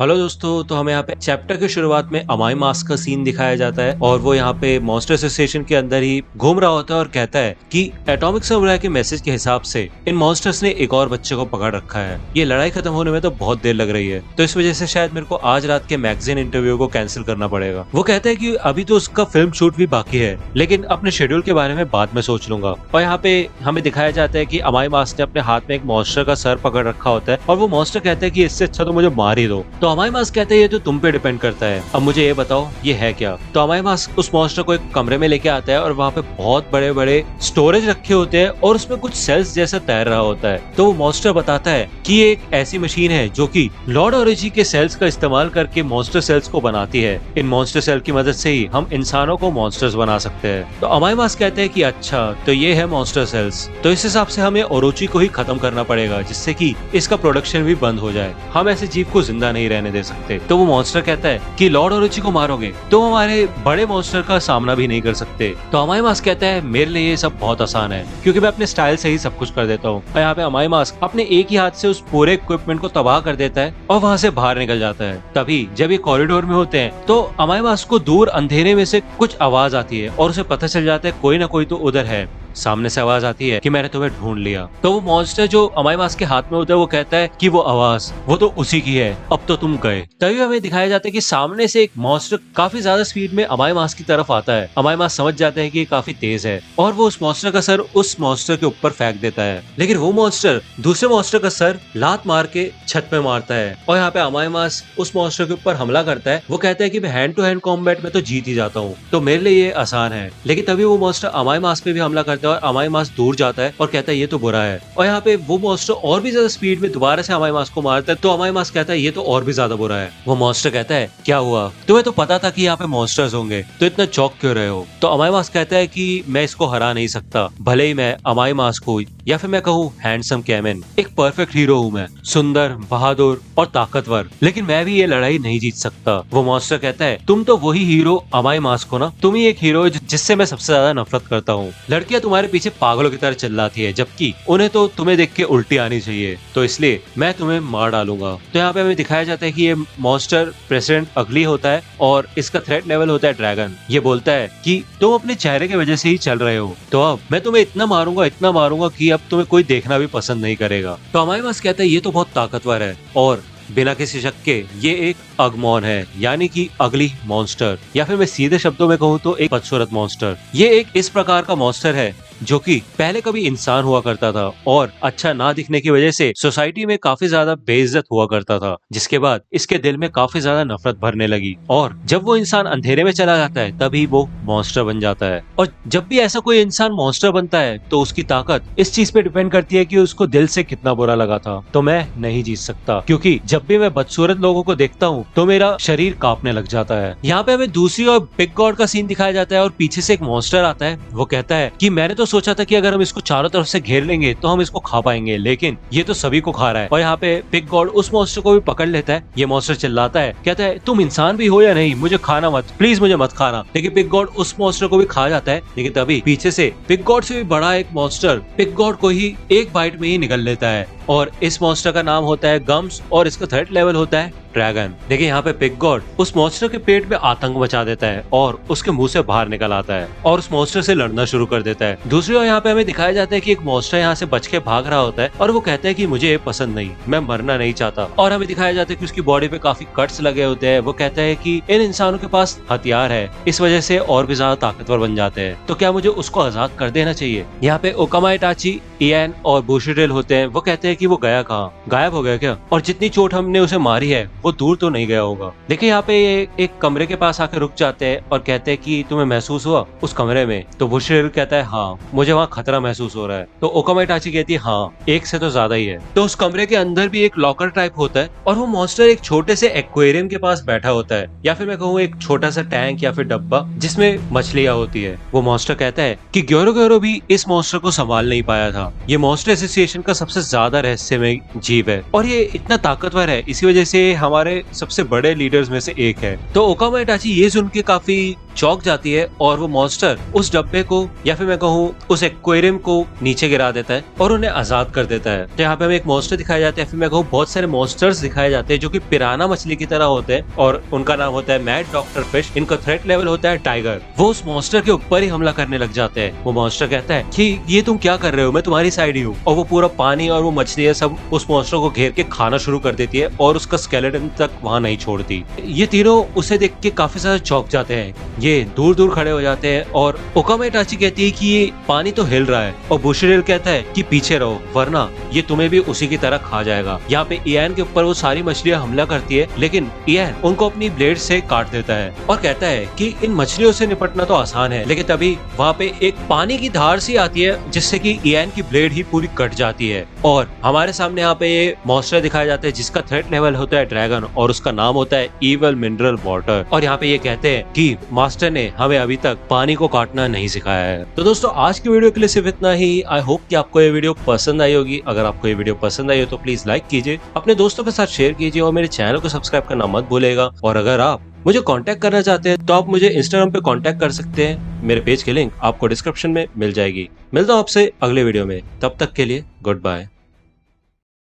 Hello दोस्तों, तो हमें यहाँ पे चैप्टर की शुरुआत में अमाई मास्क का सीन दिखाया जाता है और वो यहाँ पे मॉन्स्टर एसोसिएशन के अंदर ही घूम रहा होता है और कहता है कि एटॉमिक समुराई के मैसेज के हिसाब से इन मॉन्स्टर्स ने एक और बच्चे को पकड़ रखा है। ये लड़ाई खत्म होने में तो बहुत देर लग रही है, तो इस वजह से शायद मेरे को आज रात के मैगजीन इंटरव्यू को कैंसिल करना पड़ेगा। वो कहता है कि अभी तो उसका फिल्म शूट भी बाकी है, लेकिन अपने शेड्यूल के बारे में बाद में सोच लूंगा। और यहाँ पे हमें दिखाया जाता है कि अमाई मास्क ने अपने हाथ में एक मॉन्स्टर का सर पकड़ रखा होता है और वो मॉन्स्टर कहता है कि इससे अच्छा तो मुझे मार ही दो। तो अमाई मास्क कहते हैं ये तो तुम पे डिपेंड करता है, अब मुझे ये बताओ ये है क्या। तो अमाई मास्क उस मॉन्स्टर को एक कमरे में लेके आता है और वहाँ पे बहुत बड़े बड़े स्टोरेज रखे होते हैं और उसमें कुछ सेल्स जैसा तैर रहा होता है। तो वो मॉन्स्टर बताता है कि ये एक ऐसी मशीन है जो कि लॉर्ड ओरिजी के सेल्स का इस्तेमाल करके मॉन्स्टर सेल्स को बनाती है। इन मॉन्स्टर सेल की मदद से ही हम इंसानों को मॉन्स्टर्स बना सकते हैं। तो अमाई मास्क कहते हैं कि अच्छा तो ये है मॉन्स्टर सेल्स, तो इस हिसाब से हमें ओरोची को ही खत्म करना पड़ेगा जिससे कि इसका प्रोडक्शन भी बंद हो जाए। हम ऐसे जीव को जिंदा नहीं रहने दे सकते। तो वो मॉन्स्टर कहता है कि लॉर्ड ओरोची को मारोगे तो हमारे बड़े मॉन्स्टर का सामना भी नहीं कर सकते। तो अमाई मास्क कहता है मेरे लिए ये सब बहुत आसान है क्योंकि मैं अपने स्टाइल से ही सब कुछ कर देता हूँ। और यहाँ पे अमाई मास्क अपने एक ही हाथ से उस पूरे इक्विपमेंट को तबाह कर देता है और वहाँ से बाहर निकल जाता है। तभी जब ये कॉरिडोर में होते हैं तो अमाई मास्क को दूर अंधेरे में से कुछ आवाज आती है और उसे पता चल जाता है कोई ना कोई तो उधर है। सामने से आवाज आती है कि मैंने तुम्हें ढूंढ लिया। तो वो मॉन्स्टर जो अमाई मास्क के हाथ में होता है वो कहता है कि वो आवाज वो तो उसी की है, अब तो तुम गए। तभी हमें दिखाया जाता है कि सामने से एक मॉन्स्टर काफी ज्यादा स्पीड में अमाई मास्क की तरफ आता है। अमाई मास्क समझ जाता है कि ये काफी तेज है और वो उस मॉन्स्टर का सर उस मॉन्स्टर के ऊपर फेंक देता है, लेकिन वो मॉन्स्टर दूसरे मॉन्स्टर का सर लात मार के छत पे मारता है। और यहाँ पे अमाई मास्क उस मॉन्स्टर के ऊपर हमला करता है। वो कहता है कि मैं हैंड टू हैंड कॉम्बैट में तो जीत ही जाता हूँ, तो मेरे लिए ये आसान है। लेकिन तभी वो मॉन्स्टर अमाई मास्क पे भी हमला करता है और अमाई मास्क दूर जाता है और कहता है ये तो बुरा है। और यहाँ पे वो मॉन्स्टर और भी ज्यादा स्पीड में दोबारा से अमाई मास्क को मारता है। तो अमाई मास्क कहता है ये तो और भी ज्यादा बुरा है। वो मॉन्स्टर कहता है क्या हुआ, तुम्हें तो पता था कि यहाँ पे मॉन्स्टर्स होंगे, तो इतना चौक क्यों रहे हो। तो अमाई मास्क कहता है कि मैं इसको हरा नहीं सकता, भले ही मैं अमाई मास्क हूँ या फिर मैं कहूँ हैंडसम कैमन, एक परफेक्ट हीरो हूँ मैं, सुंदर, बहादुर और ताकतवर, लेकिन मैं भी ये लड़ाई नहीं जीत सकता। वो मॉन्स्टर कहता है तुम तो वही हीरो अमाई मास्क हो ना, तुम ही एक हीरो जिससे मैं सबसे ज्यादा नफरत करता हूँ। लड़कियां तुम्हारे पीछे पागलों की तरह चिल्लाती है जबकि उन्हें तो तुम्हें देख के उल्टी आनी चाहिए, तो इसलिए मैं तुम्हें मार डालूंगा। तो यहाँ पे हमें दिखाया जाता है कि ये मॉन्स्टर प्रेसिडेंट अगली होता है और इसका थ्रेट लेवल होता है ड्रैगन। ये बोलता है कि तुम अपने चेहरे की वजह से ही चल रहे हो, तो अब मैं तुम्हें इतना मारूंगा कि अब तुम्हें कोई देखना भी पसंद नहीं करेगा। तो अमाई मास्क कहता है ये तो बहुत ताकतवर है और बिना किसी शक के ये एक अगमॉन है, यानी कि अगली मॉन्स्टर, या फिर मैं सीधे शब्दों में कहूँ तो एक बदसूरत मॉन्स्टर। ये एक इस प्रकार का मॉन्स्टर है जो कि पहले कभी इंसान हुआ करता था और अच्छा ना दिखने की वजह से सोसाइटी में काफी ज्यादा बेइज्जत हुआ करता था, जिसके बाद इसके दिल में काफी ज्यादा नफरत भरने लगी। और जब वो इंसान अंधेरे में चला जाता है तभी वो मॉन्स्टर बन जाता है। और जब भी ऐसा कोई इंसान मॉन्स्टर बनता है तो उसकी ताकत इस चीज पे डिपेंड करती है कि उसको दिल से कितना बुरा लगा था। तो मैं नहीं जीत सकता क्योंकि जब भी मैं बदसूरत लोगों को देखता हूँ तो मेरा शरीर कांपने लग जाता है। यहाँ पे हमें दूसरी और बिग गॉड का सीन दिखाया जाता है और पीछे से एक मॉन्स्टर आता है। वो कहता है कि मैंने तो सोचा था कि अगर हम इसको चारों तरफ से घेर लेंगे तो हम इसको खा पाएंगे, लेकिन ये तो सभी को खा रहा है। और यहाँ पे बिग गॉड उस मॉन्स्टर को भी पकड़ लेता है। ये मॉन्स्टर चिल्लाता है, कहता है तुम इंसान भी हो या नहीं, मुझे खाना मत, प्लीज मुझे मत खाना। लेकिन बिग गॉड उस मॉन्स्टर को भी खा जाता है। लेकिन तभी पीछे से बिग गॉड से भी बड़ा एक मॉन्स्टर बिग गॉड को ही एक बाइट में ही निगल लेता है और इस मॉन्स्टर का नाम होता है गम्स और इसका थ्रेट लेवल होता है ड्रैगन। देखिए यहाँ पे बिग गॉड उस मॉन्स्टर के पेट में आतंक मचा देता है और उसके मुंह से बाहर निकल आता है और उस मॉन्स्टर से लड़ना शुरू कर देता है। दूसरी ओर यहाँ पे हमें दिखाया जाता है कि एक मॉन्स्टर यहाँ से बच के भाग रहा होता है और वो कहता है कि मुझे ये पसंद नहीं, मैं मरना नहीं चाहता। और हमें दिखाया जाता है कि उसकी बॉडी पे काफी कट्स लगे होते हैं। वो कहता है कि इन इंसानों के पास हथियार है, इस वजह से और भी ज्यादा ताकतवर बन जाते हैं, तो क्या मुझे उसको आजाद कर देना चाहिए। यहाँ पे ओकामा इटाची, इयान और बुशिडेल होते हैं। वो कहते हैं कि वो गया कहाँ, गायब हो गया क्या, और जितनी चोट हमने उसे मारी है वो दूर तो नहीं गया होगा। देखिए यहाँ पे ये एक कमरे के पास आकर रुक जाते हैं और कहते हैं कि तुम्हें महसूस हुआ उस कमरे में। तो बुशिडेल कहता है हाँ मुझे वहाँ खतरा महसूस हो रहा है। तो ओकामा इटाची कहती है हाँ एक से तो ज्यादा ही है। तो उस कमरे के अंदर भी एक लॉकर टाइप होता है और वो मॉन्स्टर एक छोटे से एक्वेरियम के पास बैठा होता है, या फिर मैं कहूँ एक छोटा सा टैंक या फिर डब्बा जिसमें मछलियां होती है। वो मॉन्स्टर कहता है कि ग्योरो भी इस मॉन्स्टर को संभाल नहीं पाया था। ये मॉन्स्टर एसोसिएशन का सबसे ज्यादा रहस्यमय जीव है और ये इतना ताकतवर है, इसी वजह से हमारे सबसे बड़े लीडर्स में से एक है। तो ओकामा इटाची ये सुन के काफी चौंक जाती है और वो मॉन्स्टर उस डब्बे को या फिर मैं कहूँ उस एक्वेरियम को नीचे गिरा देता है और उन्हें आजाद कर देता है। तो यहाँ पे हमें एक मॉन्स्टर दिखाया जाता है, फिर मैं कहूँ बहुत सारे मॉन्स्टर्स दिखाए जाते हैं जो कि पिराना मछली की तरह होते हैं और उनका नाम होता है मैड डॉक्टर फिश। इनका थ्रेट लेवल होता है टाइगर। वो उस मॉन्स्टर के ऊपर ही हमला करने लग जाते हैं। वो मॉन्स्टर कहता है कि ये तुम क्या कर रहे हो, मैं तुम्हारी साइड ही हूँ। और वो पूरा पानी और वो मछलियां सब उस मॉन्स्टर को घेर के खाना शुरू कर देती है और उसका स्केलेटन तक वहां नहीं छोड़ती। ये तीनों उसे देख के काफी ज्यादा चौंक जाते हैं। ये दूर दूर खड़े हो जाते हैं और ओकामा इटाची कहती है कि ये पानी तो हिल रहा है और बुशिरेल कहता है कि पीछे रहो वरना ये तुम्हें भी उसी की तरह खा जाएगा। यहाँ पे इयान के ऊपर वो सारी मछलियां हमला करती है, लेकिन इयान उनको अपनी ब्लेड से काट देता है और कहता है कि इन मछलियों से निपटना तो आसान है। लेकिन तभी वहाँ पे एक पानी की धार सी आती है जिससे कि इयान की ब्लेड ही पूरी कट जाती है और हमारे सामने यहाँ पे ये मॉन्स्टर दिखाया जाता है जिसका थ्रेट लेवल होता है ड्रैगन और उसका नाम होता है इवल मिनरल वाटर। और यहाँ पे ये कहते हैं कि मास्टर ने हमें अभी तक पानी को काटना नहीं सिखाया है। तो दोस्तों आज की वीडियो के लिए सिर्फ इतना ही। आई होप कि आपको ये वीडियो पसंद आई होगी। अगर आपको ये वीडियो पसंद आई हो तो प्लीज लाइक कीजिए, अपने दोस्तों के साथ शेयर कीजिए और मेरे चैनल को सब्सक्राइब करना मत भूलेगा। और अगर आप मुझे कांटेक्ट करना चाहते हैं तो आप मुझे इंस्टाग्राम पे कांटेक्ट कर सकते हैं। मेरे पेज की लिंक आपको डिस्क्रिप्शन में मिल जाएगी। मिलता हूँ आपसे अगले वीडियो में, तब तक के लिए गुड बाय।